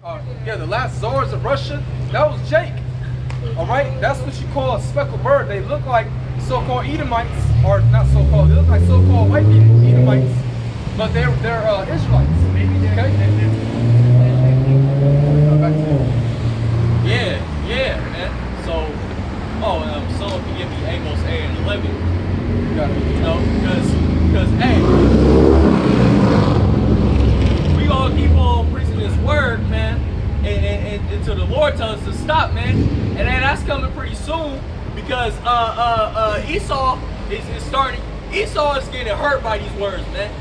Yeah, the last czars of Russia, that was Jake. All right, that's what you call a speckled bird. They look like so-called Edomites, or not so-called. They look like so-called white people, Edomites, but they're Israelites. Okay. Yeah, man. So, someone can give me Amos 8 and 11. You know, because hey, we gonna keep on preaching this word, man, and until the Lord tells us to stop, man. And then that's coming pretty soon because Esau is starting. Esau is getting hurt by these words, man.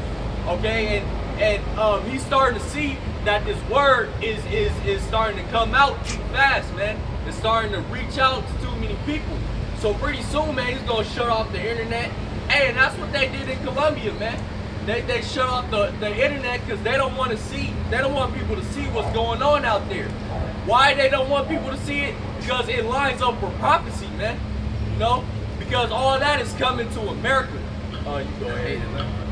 Okay, and he's starting to see that this word is starting to come out too fast, man. It's starting to reach out to too many people. So pretty soon, man, he's gonna shut off the internet. Hey, and that's what they did in Colombia, man. They shut off the internet because they don't want to see. They don't want people to see what's going on out there. Why they don't want people to see it? Because it lines up with prophecy, man. You know, because all that is coming to America. You go ahead.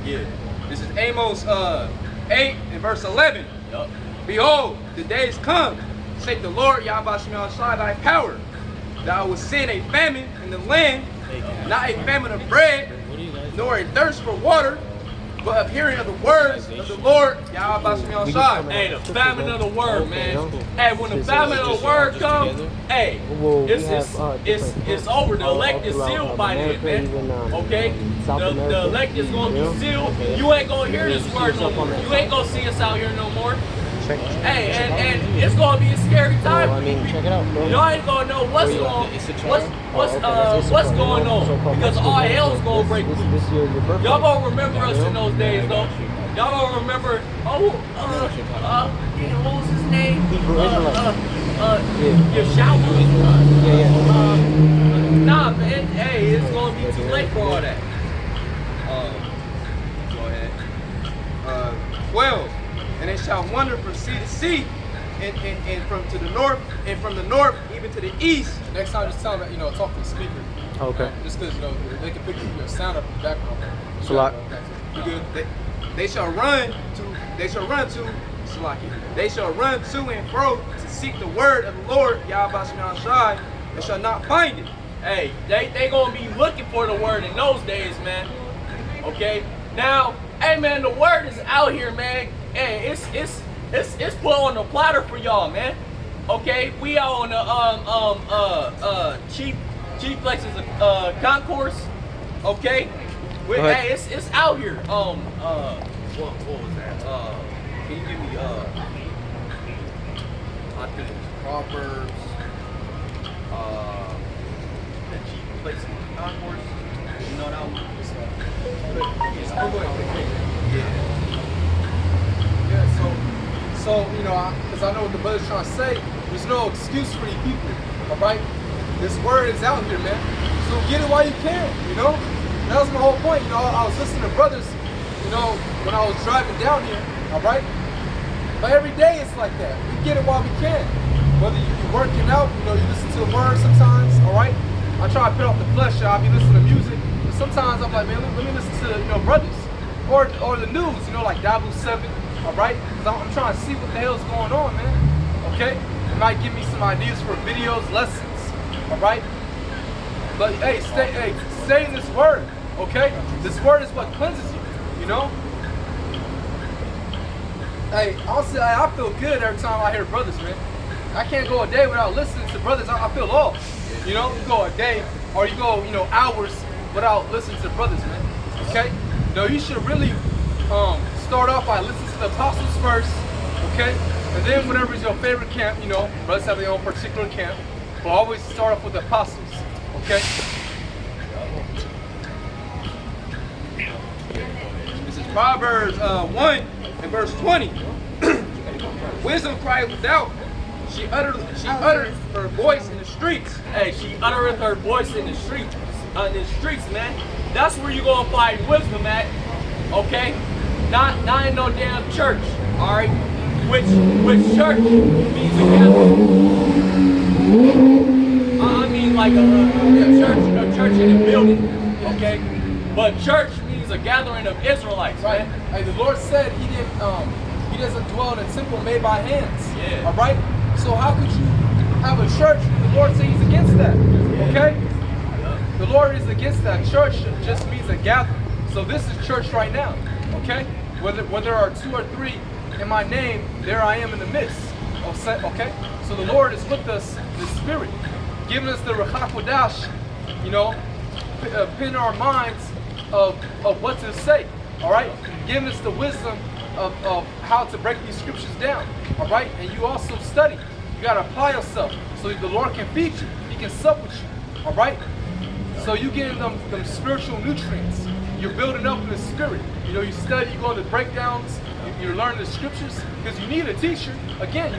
Yeah. This is Amos 8 and verse 11. Yup. Behold, the days come, saith the Lord Yahweh Shemel Shai, thy power, that I will send a famine in the land, not a famine of bread, nor a thirst for water, but of hearing of the words of the Lord Yahweh Shemel Shai. Hey, the famine of the word, man. Hey, when the famine of the word comes, hey, it's over. The elect is sealed by then, man. Okay? The elect is going to be sealed. You ain't going to hear this word no more. You ain't going to see us out here no more. Hey, and it's gonna be a scary time. I mean, check it out, bro. Y'all ain't gonna know what's going on because all hell's gonna break loose. Y'all gonna remember us in those days, though. Y'all gonna remember. What was his name? Yeshua. Nah, man. Hey, it's gonna be too late for all that. Go ahead. 12. And they shall wander from sea to sea, and from to the north, and from the north even to the east. Next time, just tell them, talk to the speaker. Okay. Just because they can pick your sound up in the background. It's a lot. They shall run to Salaki. They shall run to and fro to seek the word of the Lord Yahweh Shai, and shall not find it. Hey, they gonna be looking for the word in those days, man. Okay. Now, hey, man, the word is out here, man. Hey, it's put on the platter for y'all, man. Okay, we are on the cheap places concourse. Okay, hey, it's out here. What was that? Can you give me I think it was Proverbs. The cheap places concourse. You know that one? Yeah. Yeah, so because I know what the brother's trying to say, there's no excuse for you people, all right? This word is out here, man. So get it while you can, That was my whole point, I was listening to brothers, when I was driving down here, all right? But every day it's like that. We get it while we can. Whether you're working out, you listen to the word sometimes, all right? I try to put off the flesh, I'll be listening to music, but sometimes I'm like, man, let me listen to, brothers. Or the news, like W7, all right? Because I'm trying to see what the hell's going on, man. Okay? It might give me some ideas for videos, lessons, all right? But hey, stay in this word, okay? This word is what cleanses you, Hey, honestly, I feel good every time I hear brothers, man. I can't go a day without listening to brothers. I feel lost. You go a day or you go, hours without listening to brothers, man. Okay? You should really start off by listening to the apostles first, okay? And then whatever is your favorite camp, brothers have their own particular camp. But always start off with the apostles, okay? This is Proverbs 1 and verse 20. Wisdom cried without. She uttered her voice in the streets. Hey, she uttereth her voice in the streets. Man. That's where you gonna find wisdom at, okay? Not in no damn church, all right? Which church means a gathering. I mean like a church in a building, okay? But church means a gathering of Israelites, right? Man. Hey, the Lord said He doesn't dwell in a temple made by hands. Yeah. All right? So how could you have a church when the Lord says he's against that? Okay? The Lord is against that. Church just means a gathering. So this is church right now. Okay? Whether there are 2 or 3 in my name, there I am in the midst. Okay? So the Lord is with us, the Spirit, giving us the Ruach HaKodesh, you know, pin our minds of what to say. All right? Giving us the wisdom of how to break these scriptures down. All right? And you also study. You got to apply yourself so the Lord can feed you. He can sup with you. All right? So you getting them spiritual nutrients. You're building up in the spirit. You know, you study, you go into breakdowns, you're learning the scriptures, because you need a teacher. Again,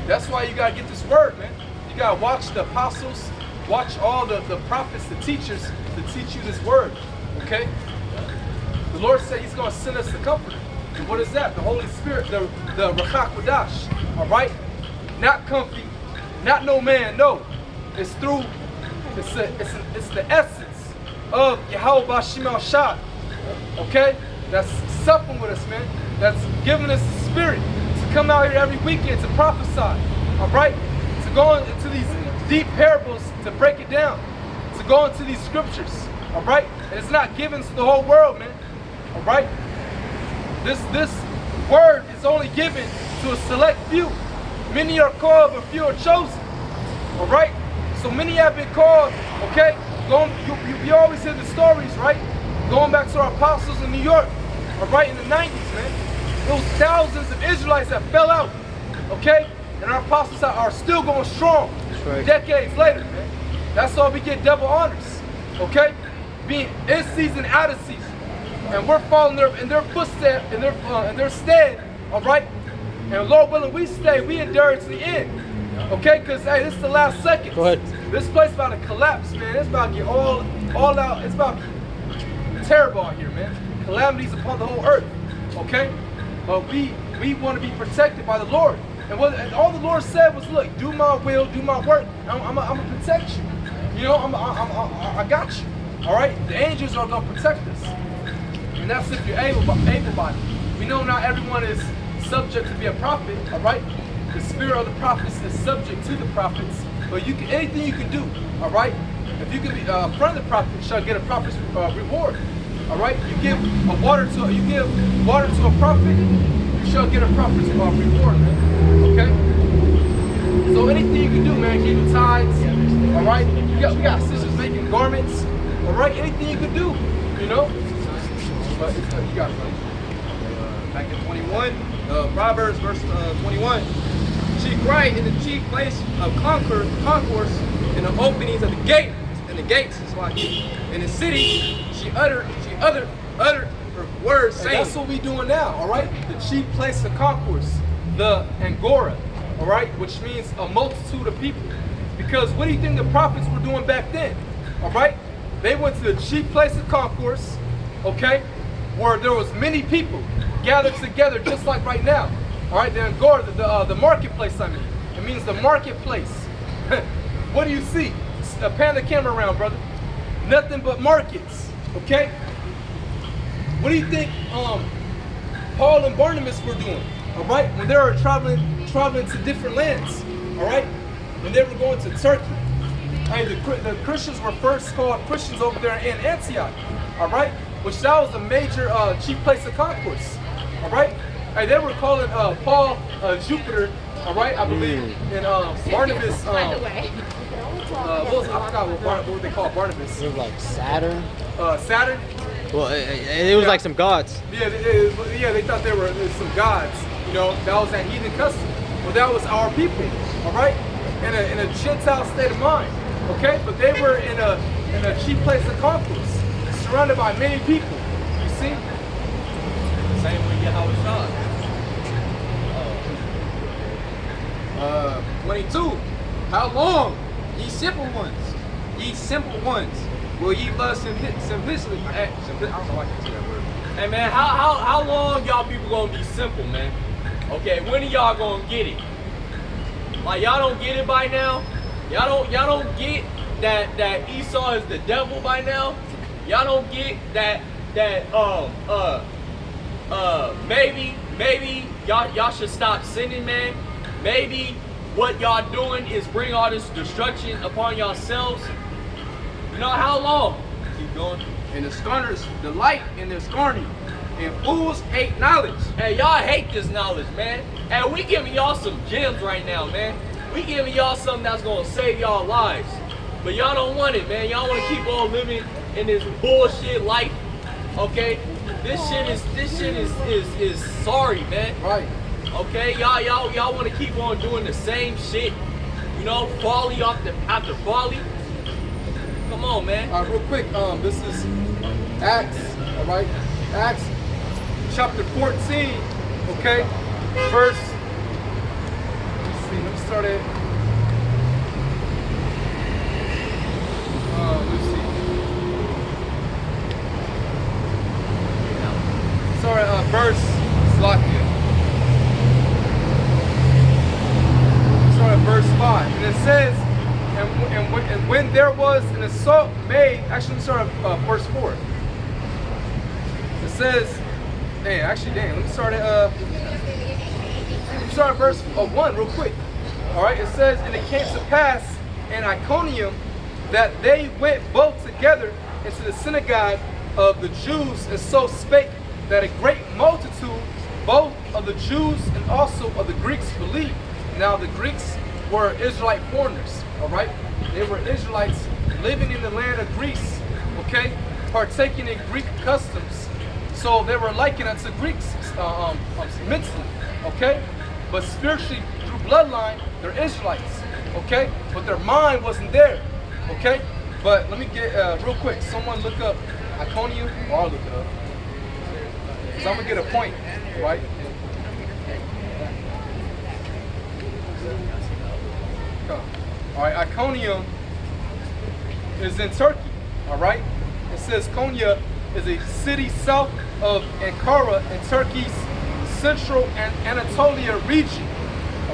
that's why you gotta get this word, man. You gotta watch the apostles, watch all the prophets, the teachers, to teach you this word. Okay? The Lord said he's gonna send us the comforter. And what is that? The Holy Spirit, the Ruach HaKodesh. Alright? Not comfy, not no man, no. It's through. It's the essence of Yahweh Bashim Al Shad. Okay? That's supping with us, man. That's giving us the spirit to come out here every weekend to prophesy. Alright? To go into these deep parables, to break it down. To go into these scriptures. Alright? And it's not given to the whole world, man. Alright? This word is only given to a select few. Many are called, but few are chosen. Alright? So many have been called, okay? You always hear the stories, right? Going back to our apostles in New York, all right, in the 90s, man. Those thousands of Israelites that fell out, okay? And our apostles are still going strong, right, decades later, man. That's why we get double honors, okay? Being in season, out of season. And we're following in their footsteps, in their stead, all right? And Lord willing, we stay, we endure to the end. Okay, because hey, this is the last second. Go ahead. This place about to collapse, man. It's about to get all out. It's about to be terrible out here, man. Calamities upon the whole earth. Okay, but we want to be protected by the Lord. And all the Lord said was, look, do my will, do my work. I'm gonna protect you. You know, I got you. All right, the angels are gonna protect us, and that's if you're able-bodied. We know not everyone is subject to be a prophet. All right. The spirit of the prophets is subject to the prophets, but anything you can do, all right? If you can be a friend of the prophet, you shall get a prophet's reward, all right? You give water to a prophet, you shall get a prophet's reward, man. Okay? So anything you can do, man, give tithes, all right? We got sisters making garments, all right? Anything you can do, you know? But you got it, buddy. Back in 21, Proverbs verse 21. She cried in the chief place of concourse in the openings of the gate, and the gates is like in the city. She uttered her words, saying, and that's what we doing now, all right? The chief place of concourse, the Angora, all right, which means a multitude of people. Because what do you think the prophets were doing back then? All right, they went to the chief place of concourse, okay, where there was many people gathered together, just like right now. All right, the Angora, the marketplace. I mean, it means the marketplace. What do you see? Pan the camera around, brother. Nothing but markets. Okay. What do you think Paul and Barnabas were doing? All right, when they were traveling to different lands. All right, when they were going to Turkey. Hey, the Christians were first called Christians over there in Antioch. All right, which that was a major chief place of concourse. All right. Hey, they were calling Paul Jupiter, all right, I believe, and Barnabas. I forgot what they called Barnabas. It was like Saturn. Saturn. Well, it was like some gods. Yeah, they thought they were some gods. You know, that was that heathen custom. Well, that was our people, all right, in a Gentile state of mind, okay. But they were in a cheap place of concourse, surrounded by many people. You see. Same with Yahweh Shad. 22. How long, ye simple ones, will ye love simplicity? I don't like to say that word. Hey man, how long y'all people gonna be simple, man? Okay, when are y'all gonna get it? Like y'all don't get it by now? Y'all don't get that Esau is the devil by now? Y'all don't get that maybe y'all should stop sinning, man. maybe what y'all doing is bring all this destruction upon yourselves. You know how long? Keep going. And the scorners delight in their scorning, and fools hate knowledge. Hey, y'all hate this knowledge, man. And we giving y'all some gems right now, man. We giving y'all something that's gonna save y'all lives. But y'all don't want it, man. Y'all wanna keep on living in this bullshit life. Okay? This shit is sorry, man. Right. Okay, y'all want to keep on doing the same shit, you know, folly after folly. Come on, man. All right, real quick. This is Acts. All right, Acts chapter 14. Okay, verse. Let's see. Let me start at. Let's see. Sorry, verse. Slakia. Start at verse 5, and it says, and when there was an assault made, actually, let me start at verse 4. It says, let me start at verse 1 real quick. All right, it says, and it came to pass in Iconium that they went both together into the synagogue of the Jews, and so spake that a great multitude, both of the Jews and also of the Greeks, believed. Now the Greeks were Israelite foreigners, all right? They were Israelites living in the land of Greece, okay? Partaking in Greek customs. So they were likened unto Greeks mentally, okay? But spiritually, through bloodline, they're Israelites, okay? But their mind wasn't there, okay? But let me get, real quick, someone look up Iconium, or I'll look it up. Because I'm going to get a point, right? All right, Iconium is in Turkey, all right? It says Konya is a city south of Ankara in Turkey's central and Anatolia region,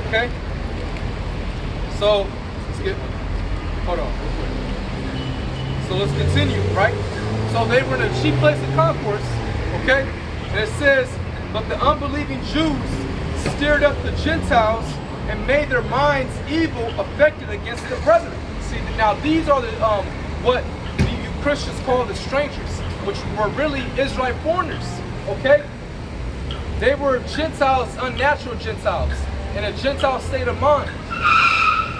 okay? So, let's get, hold on real quick. So let's continue, right? So they were in a chief place of concourse, okay? And it says, but the unbelieving Jews stirred up the Gentiles and made their minds evil, affected against the brethren. See, now these are the what you Christians call the strangers, which were really Israelite foreigners, okay? They were Gentiles, unnatural Gentiles, in a Gentile state of mind.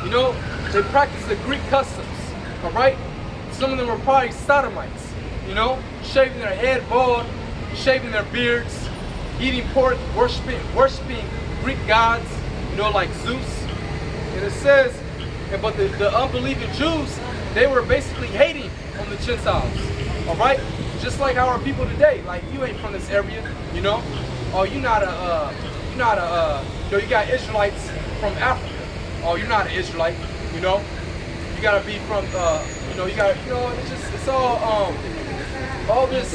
You know, they practiced the Greek customs, all right? Some of them were probably sodomites, you know, shaving their head bald, shaving their beards, eating pork, worshiping Greek gods, you know, like Zeus. And it says, but the unbelieving Jews, they were basically hating on the Gentiles, all right? Just like our people today, like you ain't from this area, you know? Oh, you got Israelites from Africa. Oh, you're not an Israelite, you know? You gotta be from, it's all this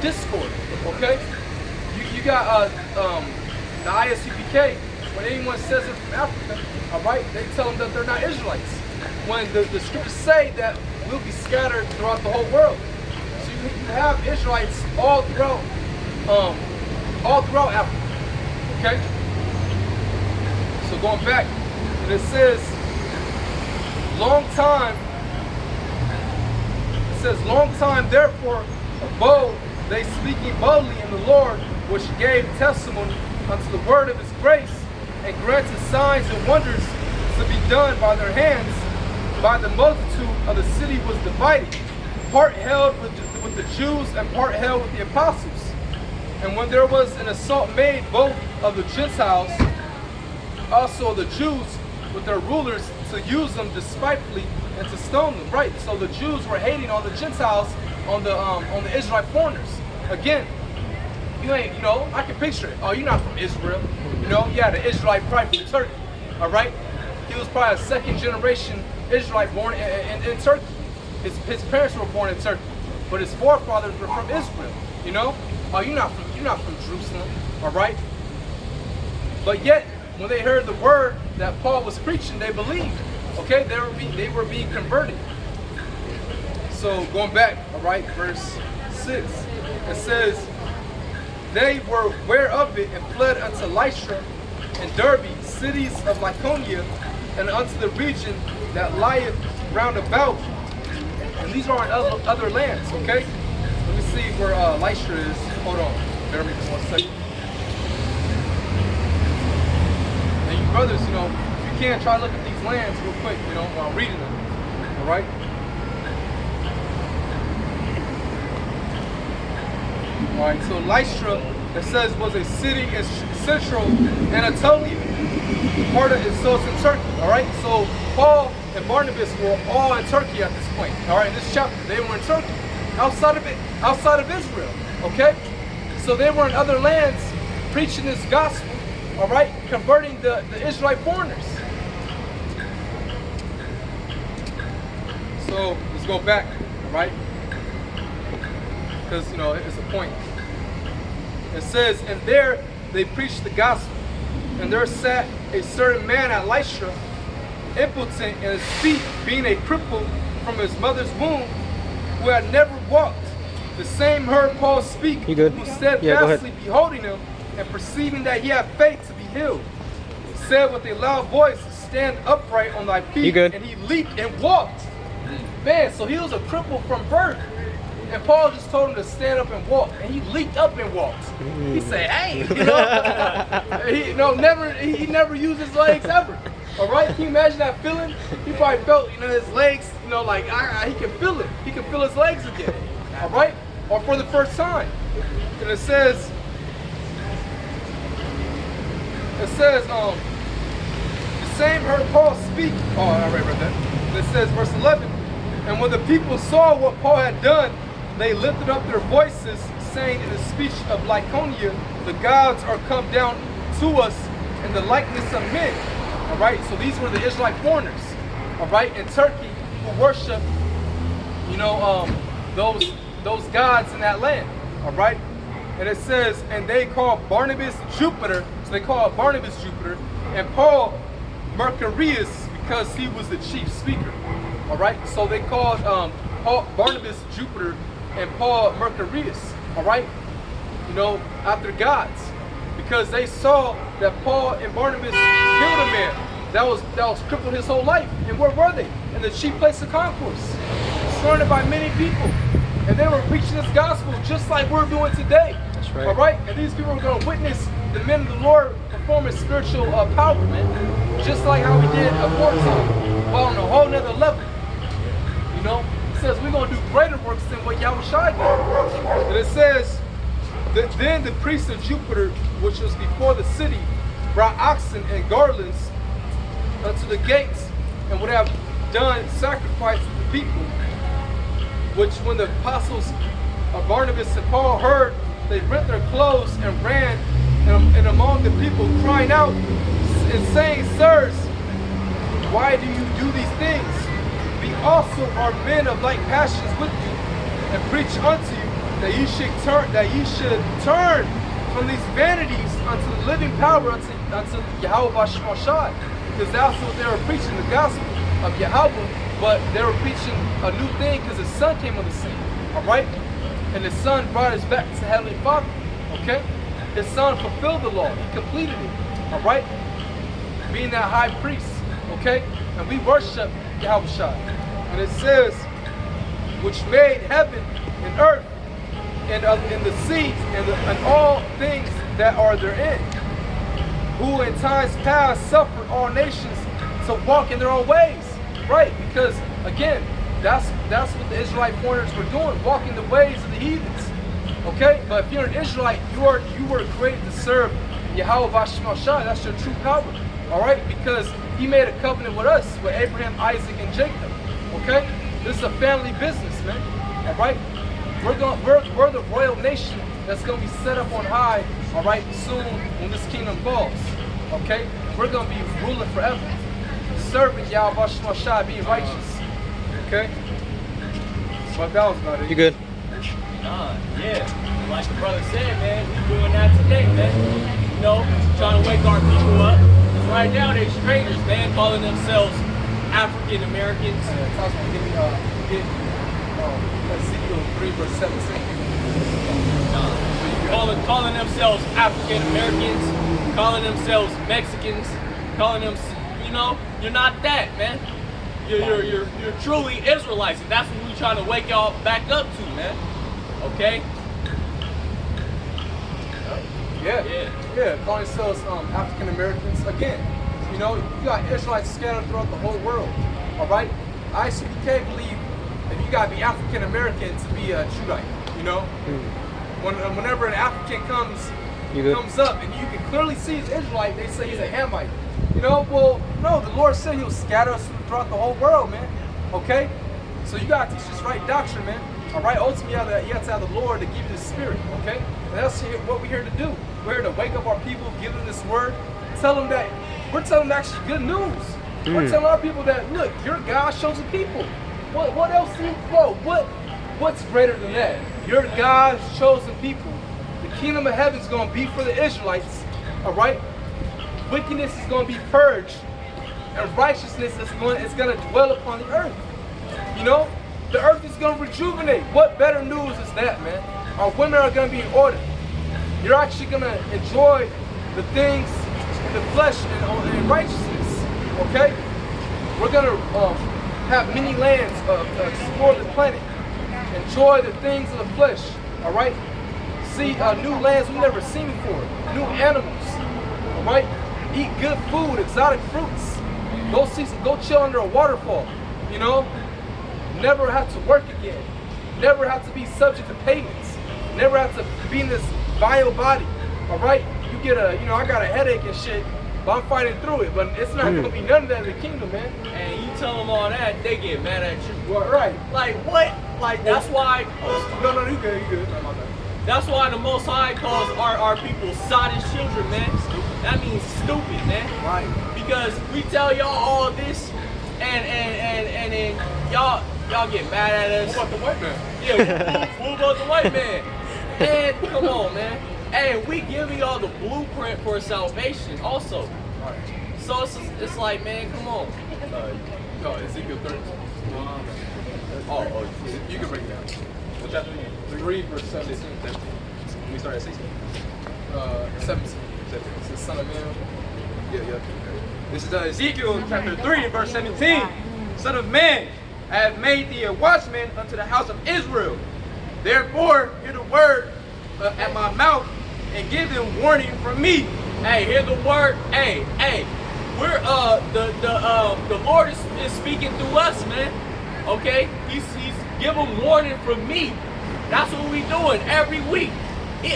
discord, okay? You got the ISUPK. When anyone says they're from Africa, all right, they tell them that they're not Israelites. When the scriptures say that we'll be scattered throughout the whole world. So you have Israelites all throughout Africa, okay? So going back, and it says, long time therefore abode they speaking boldly in the Lord, which gave testimony unto the word of his grace, and granted signs and wonders to be done by their hands. By the multitude of the city was divided, part held with the Jews and part held with the apostles. And when there was an assault made both of the Gentiles, also the Jews, with their rulers, to use them despitefully and to stone them. Right. So the Jews were hating on the Gentiles, on the Israelite foreigners. Again, you ain't, you know, I can picture it. Oh, you're not from Israel. You know, yeah, the Israelite probably from Turkey. All right. He was probably a second generation Israelite born in Turkey. His parents were born in Turkey, but his forefathers were from Israel. You know. Oh, you're not from Jerusalem. All right. But yet, when they heard the word that Paul was preaching, they believed. Okay, they were being converted. So going back, all right, verse 6, it says, they were aware of it and fled unto Lystra and Derbe, cities of Lycaonia, and unto the region that lieth round about. And these are in other lands, okay? Let me see where Lystra is. Hold on, bear with me for 1 second. And you brothers, you know, if you can, try to look at these lands real quick, you know, while I'm reading them, all right? All right, so Lystra, it says, was a city in central Anatolia. Part of it, so it's in Turkey, all right? So Paul and Barnabas were all in Turkey at this point, all right? In this chapter, they were in Turkey, outside of Israel, okay? So they were in other lands preaching this gospel, all right? Converting the Israelite foreigners. So let's go back, all right? Because, you know, it's a point. It says, and there they preached the gospel, and there sat a certain man at Lystra, impotent in his feet, being a cripple from his mother's womb, who had never walked. The same heard Paul speak, You good? who Yeah, go ahead. steadfastly beholding him, and perceiving that he had faith to be healed, said with a loud voice, stand upright on thy feet. You good? And he leaped and walked. Man, so he was a cripple from birth. And Paul just told him to stand up and walk, and he leaped up and walked. He said, "Hey, you know, he never used his legs ever. All right, can you imagine that feeling? He probably felt, you know, his legs, you know, like he can feel it. He can feel his legs again. All right, or for the first time. And it says, the same heard Paul speak. Oh, I read that. And it says, verse 11. And when the people saw what Paul had done, they lifted up their voices, saying in the speech of Lycaonia, the gods are come down to us in the likeness of men. All right, so these were the Israelite foreigners, all right, in Turkey, who worship, you know, those gods in that land, all right. And it says, and they call Barnabas Jupiter, so they call Barnabas Jupiter, and Paul Mercurius, because he was the chief speaker, all right. So they called Barnabas Jupiter and Paul Mercurius, all right, you know, after gods, because they saw that Paul and Barnabas killed a man that was crippled his whole life. And where were they? In the chief place of concourse, surrounded by many people, and they were preaching this gospel just like we're doing today. That's right. All right, and these people were going to witness the men of the Lord performing spiritual power, man, just like how we did aforetime, but on a whole nother level, you know. Says we're going to do greater works than what Yahushua did. And it says that then the priest of Jupiter, which was before the city, brought oxen and garlands unto the gates, and would have done sacrifice to the people. Which when the apostles of Barnabas and Paul heard, they rent their clothes and ran and among the people, crying out and saying, sirs, why do you do these things? We also are men of like passions with you, and preach unto you that ye should turn from these vanities unto the living power, unto Yahweh Bashmashad. Because that's what they were preaching, the gospel of Yahweh, but they were preaching a new thing because his son came on the scene. Alright? And his son brought us back to Heavenly Father. Okay? His son fulfilled the law, he completed it. Alright? Being that high priest. Okay? And we worship Yahushua. And it says, which made heaven and earth and the seas and all things that are therein, who in times past suffered all nations to walk in their own ways. Right? Because again, that's what the Israelite foreigners were doing, walking the ways of the heathens. Okay? But if you're an Israelite, you were created to serve Yahweh Vashmashah. That's your true power. Alright? Because he made a covenant with us, with Abraham, Isaac, and Jacob. Okay? This is a family business, man. Alright? We're the royal nation that's gonna be set up on high, alright, soon when this kingdom falls. Okay? We're gonna be ruling forever. Serving Yahweh Shah, being righteous. Okay? But that was about it. You good? Yeah. Like the brother said, man, we doing that today, man. You know, trying to wake our people up. Right now, they're strangers, man, calling themselves African Americans. Give me Ezekiel 3 verse 17. Calling themselves African Americans, calling themselves Mexicans, calling them, you know, you're not that, man. You're truly Israelites, and that's what we trying to wake y'all back up to, man. Okay? Yeah. Calling themselves African Americans. Again, you know, you got Israelites scattered throughout the whole world. All right. I actually can't believe that you gotta be African American to be a Judite. You know, whenever an African comes up and you can clearly see he's Israelite, they say he's a Hamite. You know, well, no, the Lord said He'll scatter us throughout the whole world, man. Okay, so you gotta teach this right doctrine, man. All right, ultimately you have to have the Lord to give you the Spirit. Okay, and that's what we're here to do. We're here to wake up our people, give them this word, tell them that we're telling them actually good news. We're telling our people that look, your God's chosen people. What else do you quote? What's greater than that? Your God's chosen people. The kingdom of heaven is going to be for the Israelites. All right. Wickedness is going to be purged, and righteousness is going to dwell upon the earth. You know, the earth is going to rejuvenate. What better news is that, man? Our women are going to be in order. You're actually going to enjoy the things in the flesh and righteousness. Okay? We're going to have many lands to explore the planet. Enjoy the things of the flesh. All right? See new lands we've never seen before. New animals. All right? Eat good food, exotic fruits. Go chill under a waterfall. You know? Never have to work again. Never have to be subject to payments. Never have to be in this vile body. All right? You get I got a headache and shit, but I'm fighting through it. But it's not gonna be none of that in the kingdom, man. And you tell them all that, they get mad at you. Well, right. Like what? Like that's why. No, you good. That's why the Most High calls our people sottish children, man. That means stupid, man. Right. Because we tell y'all all this, and then y'all get mad at us. What about the white man? Yeah, what about the white man? And come on, man. And we giving y'all the blueprint for salvation also. Right. So it's like, man, come on. No, Ezekiel 30. You can break it down. What chapter again? 3 verse 17. We start at 16. 17. It's the Son of Man. Yeah. This is Ezekiel chapter 3, verse 17. Son of man, I have made thee a watchman unto the house of Israel. Therefore, hear the word at my mouth and give them warning from me. Hey, hear the word. Hey. We're the Lord is speaking through us, man. Okay? He's give them warning from me. That's what we doing every week.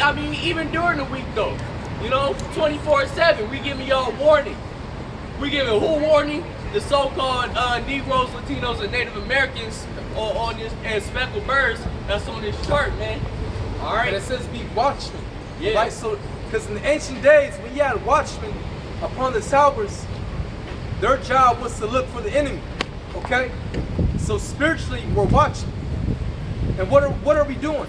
I mean, even during the week though. You know, 24/7, we giving y'all warning. We giving who warning? The so-called Negroes, Latinos, and Native Americans on this, and speckled birds that's on this chart, man. All right. And it says be watchmen. Yeah. Right? So, because in the ancient days, when you had watchmen upon the towers, their job was to look for the enemy. Okay? So spiritually, we're watching. And what are we doing?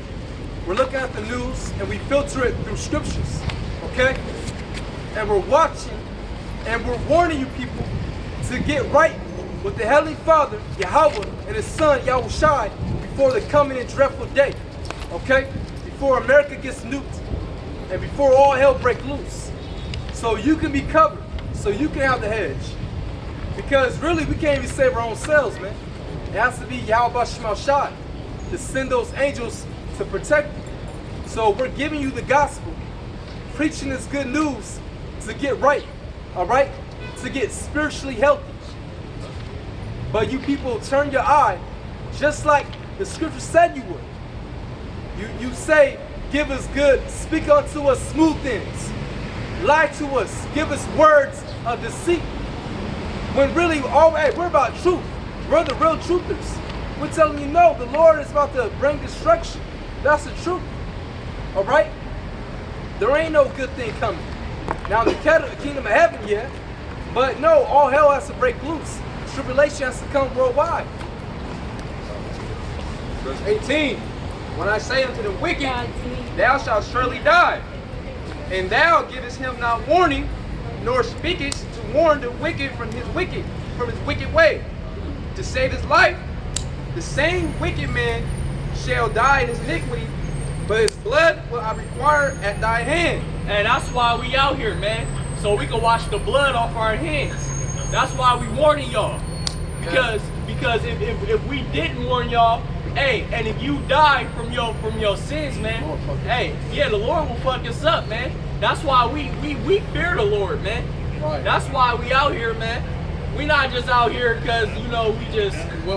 We're looking at the news and we filter it through scriptures. Okay? And we're watching and we're warning you people to get right with the Heavenly Father, Yahweh, and His Son, Yahushai, before the coming and dreadful day. Okay? Before America gets nuked and before all hell break loose. So you can be covered. So you can have the hedge. Because really, we can't even save our own selves, man. It has to be Yahweh Shema Shai to send those angels to protect you. So we're giving you the gospel, preaching this good news to get right, all right? To get spiritually healthy. But you people turn your eye, just like the scripture said you would. You say, give us good, speak unto us smooth things. Lie to us, give us words of deceit. When really, we're about truth. We're the real truthers. We're telling you, no, the Lord is about to bring destruction. That's the truth. All right? There ain't no good thing coming. Now, the kingdom of heaven, yeah. But no, all hell has to break loose. Tribulation has to come worldwide. Verse 18. When I say unto the wicked, thou shalt surely die. And thou givest him not warning, nor speakest to warn the wicked from his wicked way, to save his life. The same wicked man shall die in his iniquity, but his blood will I require at thy hand. And that's why we out here, man. so we can wash the blood off our hands. That's why we warning y'all. Because if we didn't warn y'all, hey, and if you die from your sins, man, hey, yeah, the Lord will fuck us up, man. That's why we fear the Lord, man. Right. That's why we out here, man. We not just out here because, you know, we just... we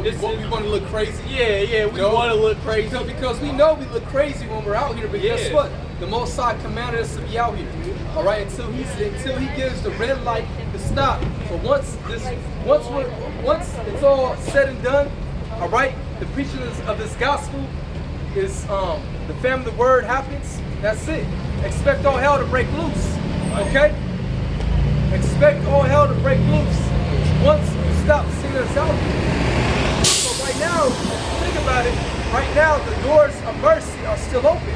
want to look crazy. Yeah, we want to look crazy. Because we know we look crazy when we're out here, but guess what? The Most High commanded us to be out here. All right, until he gives the red light to stop. So once it's all said and done, all right, the preaching of this gospel is the family of the word happens. That's it. Expect all hell to break loose. Okay? Expect all hell to break loose once you stop seeing us out here. So right now, think about it. Right now, the doors of mercy are still open.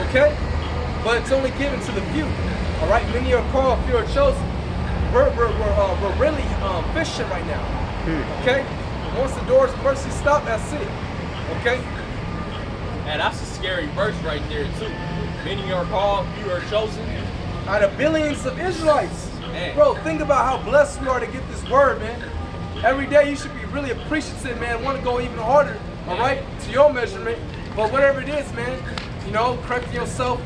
Okay? But it's only given to the few. All right? Many are called, few are chosen. We're really fishing right now. Okay? Once the doors of mercy stop, that's it. Okay? And that's a scary verse right there too. Many are called, few are chosen. Out of billions of Israelites. Man. Bro, think about how blessed we are to get this word, man. Every day you should be really appreciative, man. Want to go even harder, all right, to your measurement. But whatever it is, man, you know, correcting yourself,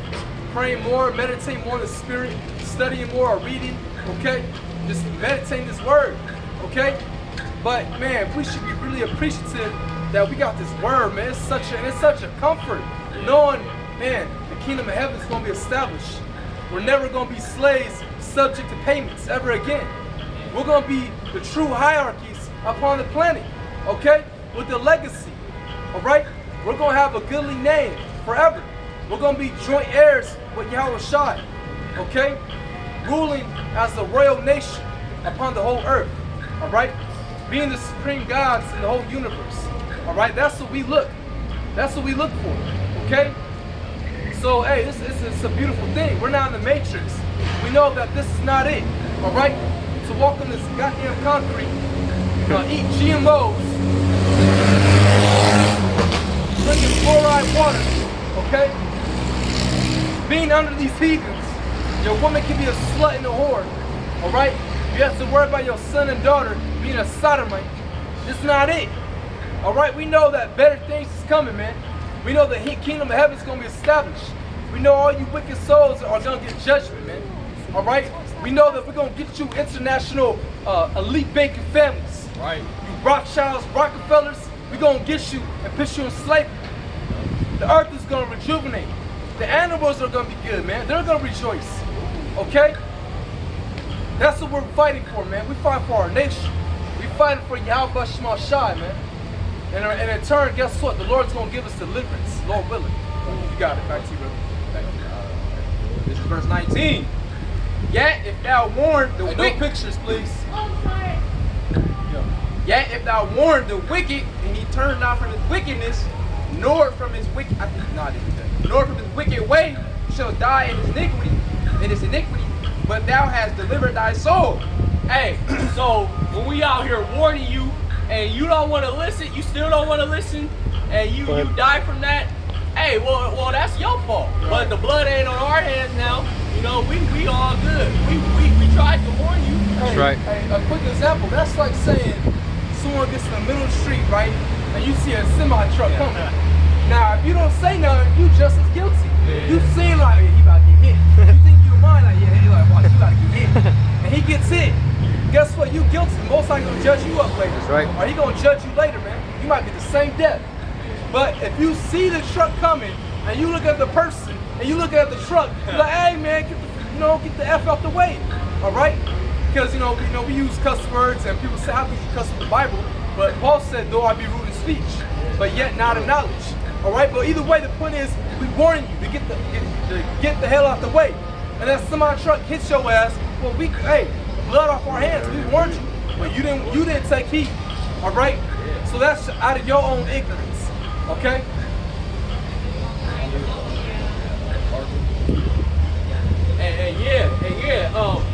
praying more, meditating more in the spirit, studying more or reading, okay? Just meditating this word, okay? But man, we should be really appreciative that we got this word, man. It's such a comfort knowing, man, the kingdom of heaven is going to be established. We're never going to be slaves subject to payments ever again. We're going to be the true hierarchies upon the planet, okay? With the legacy, all right? We're going to have a goodly name forever. We're going to be joint heirs with Yahweh Shai, okay? Ruling as the royal nation upon the whole earth, all right? Being the supreme gods in the whole universe, all right? That's what we look. That's what we look for, okay? So, hey, this is a beautiful thing. We're not in the Matrix. We know that this is not it, all right? To walk on this goddamn concrete, eat GMOs, drinking fluoride water, okay? Being under these heathens, your woman can be a slut and a whore, all right? You have to worry about your son and daughter being a sodomite. This is not it, all right? We know that better things is coming, man. We know the kingdom of heaven is going to be established. We know all you wicked souls are going to get judgment, man. All right? We know that we're going to get you international elite banking families. Right. You Rothschilds, Rockefellers, we're going to get you and put you in slavery. The earth is going to rejuvenate. The animals are going to be good, man. They're going to rejoice. Okay? That's what we're fighting for, man. We fight for our nation. We fighting for Yahweh Shema Shai, man. And in turn, guess what? The Lord's going to give us deliverance, Lord willing. You got it. Back to you, brother. Thank you. This is verse 19. Yet if thou warn the Hey, wicked, no pictures, please. yet if thou warn the wicked, and he turned not from his wickedness, nor from his wicked, nor from his wicked way, he shall die in his iniquity, but thou hast delivered thy soul. Hey, so when we out here warning you and you don't want to listen, you still don't want to listen, and you die from that, hey, well that's your fault. Right. But the blood ain't on our hands now. You know, we all good. We tried to warn you. That's right. Hey, a quick example. That's like saying someone gets in the middle of the street, right, and you see a semi-truck coming. Now, if you don't say nothing, you just as guilty. Yeah. You seem like, hey, he about to get hit. You think in your mind like, yeah, he like, watch, you about to get hit. And he gets hit. Guess what? You guilty. Most likely gonna judge you up later. That's right. Or he gonna judge you later, man. You might get the same death. But if you see the truck coming and you look at the person and you look at the truck, you're like, hey man, get the F out the way. All right? Because we use cuss words and people say how can you cuss in the Bible? But Paul said, though I be rude in speech, but yet not in knowledge. All right? But either way, the point is, we warning you to get the hell out the way. And that semi-truck hits your ass, well, hey, blood off our hands. We warned you, but you didn't take heed. All right? So that's out of your own ignorance. Okay?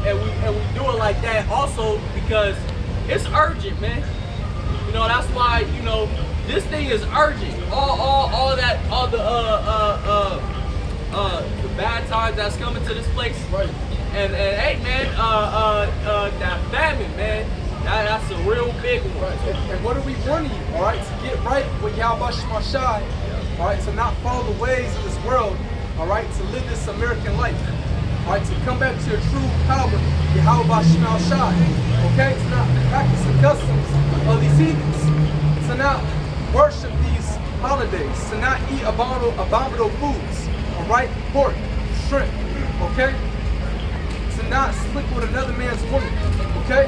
And we do it like that also because it's urgent, man. You know, that's why, this thing is urgent. All the bad times that's coming to this place. Right. And hey, man, that famine, man, that's a real big one. And what are we warning you, all right? To get right with Yahweh Shemashai, all right? To not follow the ways of this world, all right? To live this American life, all right? To come back to your true power, Yahweh Shemashai, okay? To not practice the customs of these heathens, to not worship these holidays, to not eat abominable foods, all right? Pork, shrimp, okay? To not sleep with another man's woman, okay?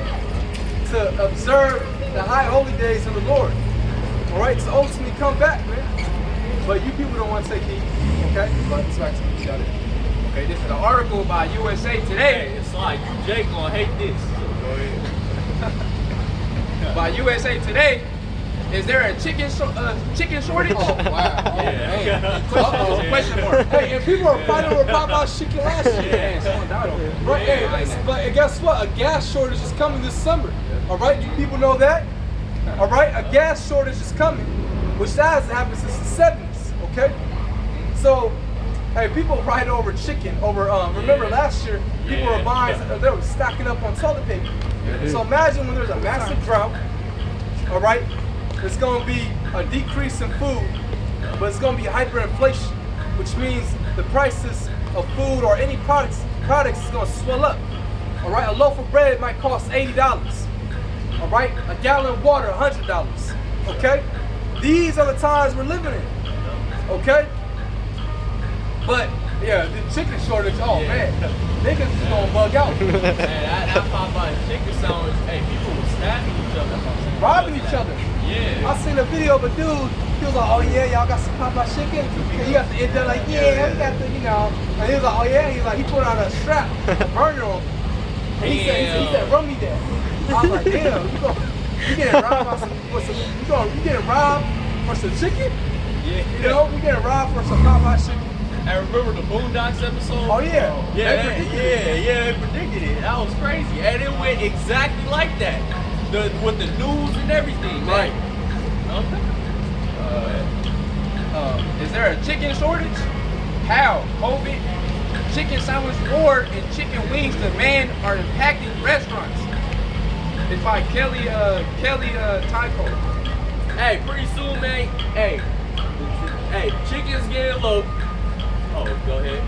To observe the high holy days of the Lord, all right? To ultimately come back, man. But you people don't want to take heed, okay? But it's back to you. Got it. Okay, this is an article by USA Hey, Today. it's like you, Jake, gonna hate this. So go ahead. By USA Today. Is there a chicken shortage? Oh, wow. Oh, man. Uh-oh. Question mark. Hey, and people are fighting over Popeye's chicken last year. Man, someone died over it. Right, Yeah, but guess what? A gas shortage is coming this summer. All right, you people know that? All right, a gas shortage is coming, which that hasn't happened since the 70s, okay? So, hey, people fight over chicken, remember last year, people were buying, they were stocking up on toilet paper. So imagine when there's a massive drought, all right? There's going to be a decrease in food, but it's going to be hyperinflation, which means the prices of food or any products is going to swell up. All right, a loaf of bread might cost $80. All right, a gallon of water, $100. Okay, these are the times we're living in. Okay, but yeah, the chicken shortage. Oh man, niggas is gonna bug out, Man, that Popeye's chicken sandwich, hey, people were stabbing each other. robbing each other. Yeah. I seen a video of a dude. He was like, "Oh yeah, y'all got some Popeye chicken." And you got the end there like, "Yeah, we got the, you know." And he was like, "Oh yeah." He's like, he put on a strap, a burner on. And he said, "Run me that." I was like, "Damn, you getting robbed by you getting robbed for some chicken? Yeah. You know, you getting robbed for some Popeye chicken." And remember the Boondocks episode? Oh yeah, Yeah, they predicted it. they predicted it. That was crazy. And it went exactly like that. With the news and everything, Right. man. Okay. Is there a chicken shortage? How? COVID, chicken sandwich war, and chicken wings demand are impacting restaurants. It's by Kelly Tyco. Hey, pretty soon, man. Hey, chicken's getting low. Oh, go ahead.